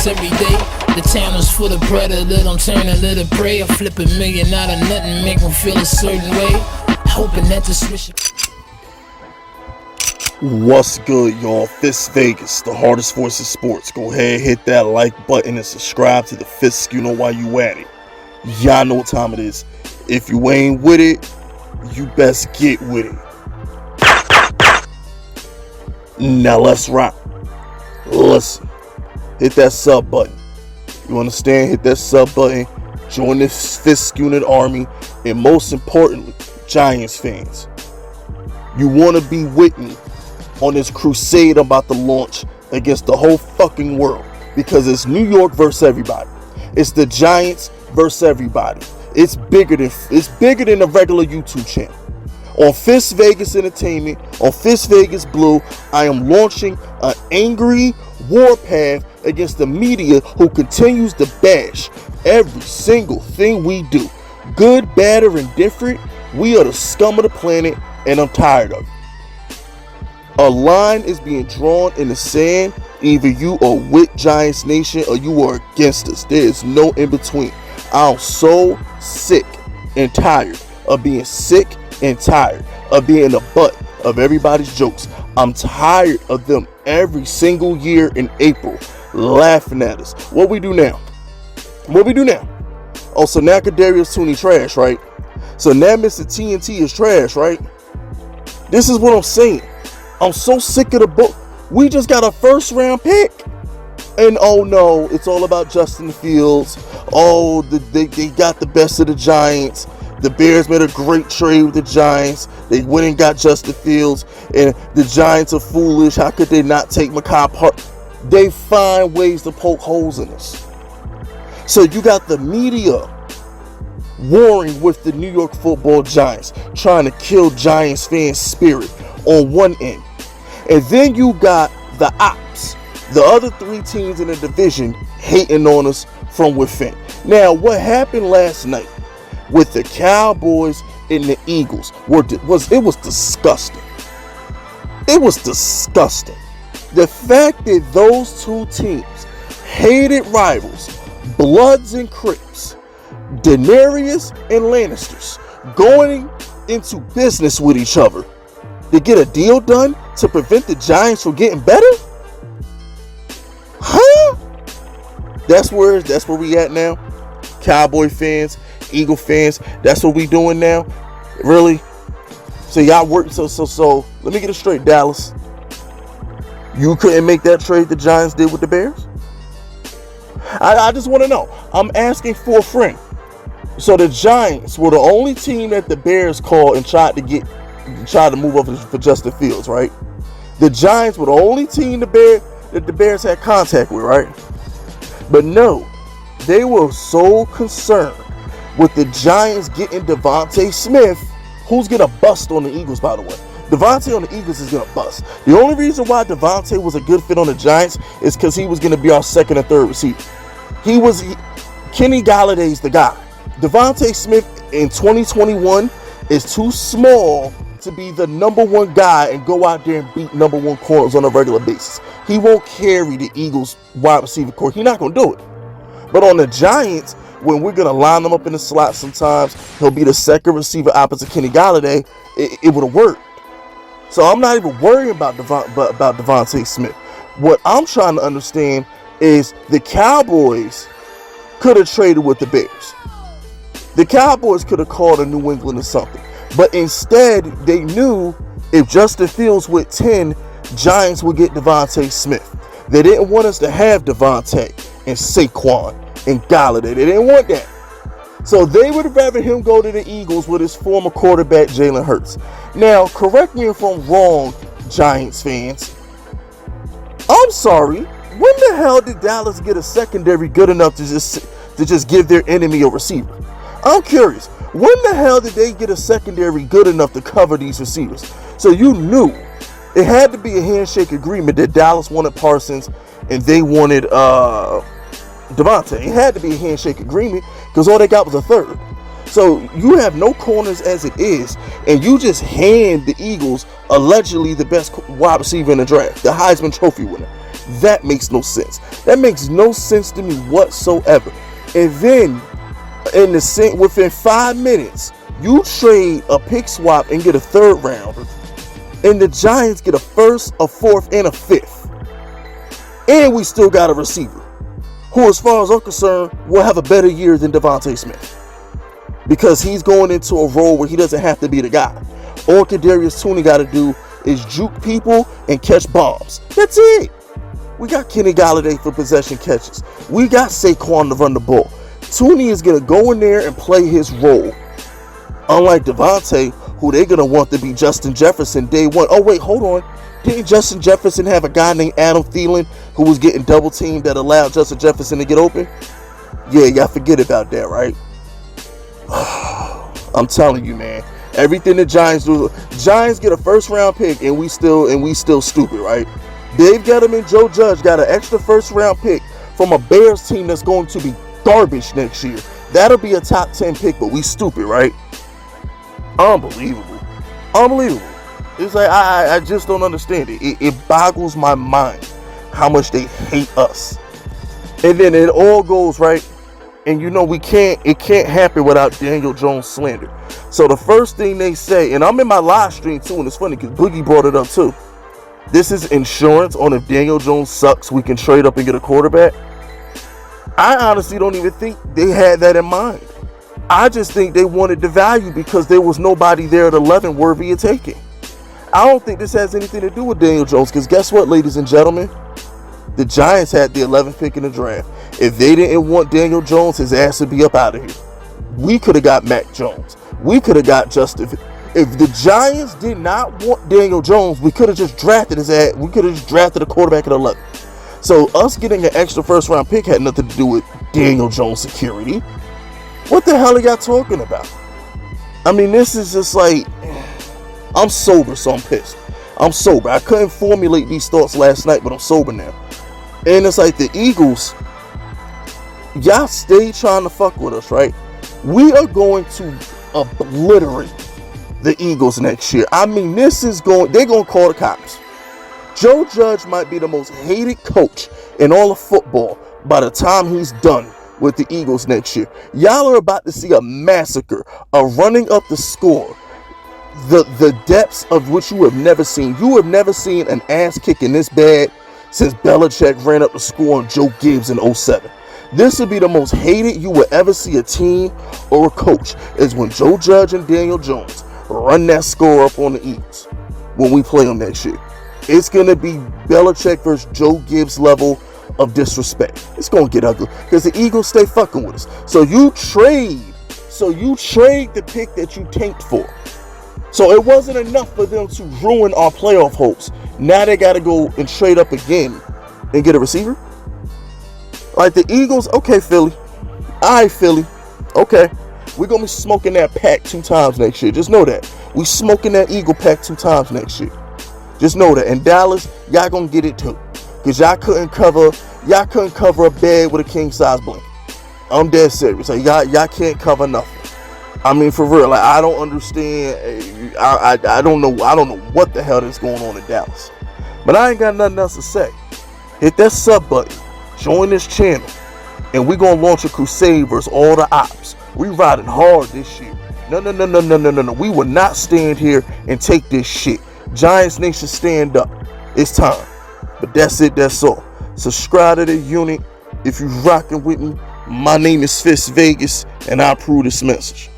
streets every day. The town is full of predator, don't turn a little prey. I flip $1 million out of nothing, make them feel a certain way. Hoping that the switch. What's good, y'all? FISK Vegas, the hardest voice in sports. Go ahead, hit that like button and subscribe to the FISK. You know why you at it. Y'all know what time it is. If you ain't with it, you best get with it. Now let's rock. Listen, hit that sub button. You understand? Hit that sub button. Join this FISK unit army. And most importantly, Giants fans, you want to be with me on this crusade I'm about to launch against the whole fucking world, because it's New York versus everybody. It's the Giants versus everybody. It's bigger than a regular YouTube channel. On FISK Vegas Entertainment, on FISK Vegas Blue, I am launching an angry warpath against the media who continues to bash every single thing we do. Good, bad, or indifferent, we are the scum of the planet, and I'm tired of it. A line is being drawn in the sand. Either you are with Giants Nation or you are against us. There is no in between. I'm so sick and tired of being sick and tired of being the butt of everybody's jokes. I'm tired of them every single year in April laughing at us. What we do now? Oh, so now Kadarius Toney trash, right? So now Mr. TNT is trash, right? This is what I'm saying. I'm so sick of the book. We just got a first round pick. And oh no, it's all about Justin Fields. Oh, they got the best of the Giants. The Bears made a great trade with the Giants. They went and got Justin Fields. And the Giants are foolish. How could they not take Mekhi Park? They find ways to poke holes in us. So you got the media warring with the New York Football Giants, trying to kill Giants fans' spirit on one end. And then you got the ops, the other three teams in the division, hating on us from within. Now, what happened last night with the Cowboys and the Eagles was disgusting. It was disgusting. The fact that those two teams, hated rivals, Bloods and Crips, Daenerys and Lannisters, going into business with each other to get a deal done to prevent the Giants from getting better? Huh? That's where we at now. Cowboy fans, Eagle fans, that's what we doing now. Really? So y'all work. So let me get it straight, Dallas. You couldn't make that trade the Giants did with the Bears? I just want to know. I'm asking for a friend. So the Giants were the only team that the Bears called and tried to move up for Justin Fields, right? The Giants were the only team that the Bears had contact with, right? But no, they were so concerned with the Giants getting Devontae Smith, who's gonna bust on the Eagles, by the way. Devontae on the Eagles is gonna bust. The only reason why Devontae was a good fit on the Giants is because he was gonna be our second or third receiver. Kenny Galladay's the guy. Devontae Smith in 2021 is too small to be the number one guy and go out there and beat number one corners on a regular basis. He won't carry the Eagles wide receiver core. He's not going to do it. But on the Giants, when we're going to line them up in the slot sometimes, he'll be the second receiver opposite Kenny Galladay. It would have worked. So I'm not even worrying about Devontae Smith. What I'm trying to understand is the Cowboys could have traded with the Bears. The Cowboys could have called a New England or something. But instead, they knew if Justin Fields went 10, Giants would get Devontae Smith. They didn't want us to have Devontae and Saquon and Galladay. They didn't want that. So they would rather him go to the Eagles with his former quarterback, Jalen Hurts. Now, correct me if I'm wrong, Giants fans. I'm sorry. When the hell did Dallas get a secondary good enough to just give their enemy a receiver? I'm curious. When the hell did they get a secondary good enough to cover these receivers? So you knew it had to be a handshake agreement that Dallas wanted Parsons and they wanted Devontae. It had to be a handshake agreement because all they got was a third. So you have no corners as it is, and you just hand the Eagles allegedly the best wide receiver in the draft, the Heisman Trophy winner. That makes no sense. That makes no sense to me whatsoever. And then within 5 minutes, you trade a pick swap and get a third rounder, and the Giants get a first, a fourth, and a fifth. And we still got a receiver who, as far as I'm concerned, will have a better year than Devontae Smith, because he's going into a role where he doesn't have to be the guy. All Kadarius Toney got to do is juke people and catch bombs. That's it. We got Kenny Golladay for possession catches. We got Saquon to run the ball. Toney is going to go in there and play his role. Unlike Devontae, who they're going to want to be Justin Jefferson day one. Oh, wait, hold on. Didn't Justin Jefferson have a guy named Adam Thielen who was getting double teamed that allowed Justin Jefferson to get open? Yeah, y'all forget about that, right? I'm telling you, man. Everything the Giants do, Giants get a first round pick and we still stupid, right? Dave Gettleman, Joe Judge got an extra first round pick from a Bears team that's going to be garbage next year. That'll be a top 10 pick, but we stupid, right? Unbelievable. It's like I just don't understand it. It boggles my mind how much they hate us. And then it all goes right. And you know it can't happen without Daniel Jones slander. So the first thing they say, and I'm in my live stream too, and it's funny because Boogie brought it up too. This is insurance on if Daniel Jones sucks, we can trade up and get a quarterback. I honestly don't even think they had that in mind. I just think they wanted the value because there was nobody there at 11 worthy of taking. I don't think this has anything to do with Daniel Jones, because guess what, ladies and gentlemen? The Giants had the 11th pick in the draft. If they didn't want Daniel Jones, his ass would be up out of here. We could have got Mac Jones. We could have got Justin. If the Giants did not want Daniel Jones, we could have just drafted his ass. We could have just drafted a quarterback at 11. So us getting an extra first round pick had nothing to do with Daniel Jones security. What the hell are y'all talking about? I mean, this is just like, I'm sober, so I'm pissed. I'm sober. I couldn't formulate these thoughts last night, but I'm sober now. And it's like the Eagles, y'all stay trying to fuck with us, right? We are going to obliterate the Eagles next year. I mean, they're going to call the cops. Joe Judge might be the most hated coach in all of football by the time he's done with the Eagles next year. Y'all are about to see a massacre, a running up the score, the depths of which you have never seen. You have never seen an ass kicking this bad since Belichick ran up the score on Joe Gibbs in 07. This will be the most hated you will ever see a team or a coach, is when Joe Judge and Daniel Jones run that score up on the Eagles when we play them next year. It's going to be Belichick versus Joe Gibbs level of disrespect. It's going to get ugly because the Eagles stay fucking with us. So you trade the pick that you tanked for. So it wasn't enough for them to ruin our playoff hopes. Now they got to go and trade up again and get a receiver. Like the Eagles, okay, Philly. All right, Philly. Okay. We're going to be smoking that pack 2 times next year. Just know that. We smoking that Eagle pack 2 times next year. Just know that. And Dallas, y'all going to get it too. Because y'all couldn't cover a bed with a king size blanket. I'm dead serious. Like, y'all can't cover nothing. I mean, for real. Like, I don't understand. I don't know what the hell is going on in Dallas. But I ain't got nothing else to say. Hit that sub button. Join this channel. And we're going to launch a crusade versus all the ops. We riding hard this year. No. We will not stand here and take this shit. Giants Nation, stand up. It's time. But that's it. That's all. Subscribe to the unit if you rocking with me. My name is FISK Vegas, and I approve this message.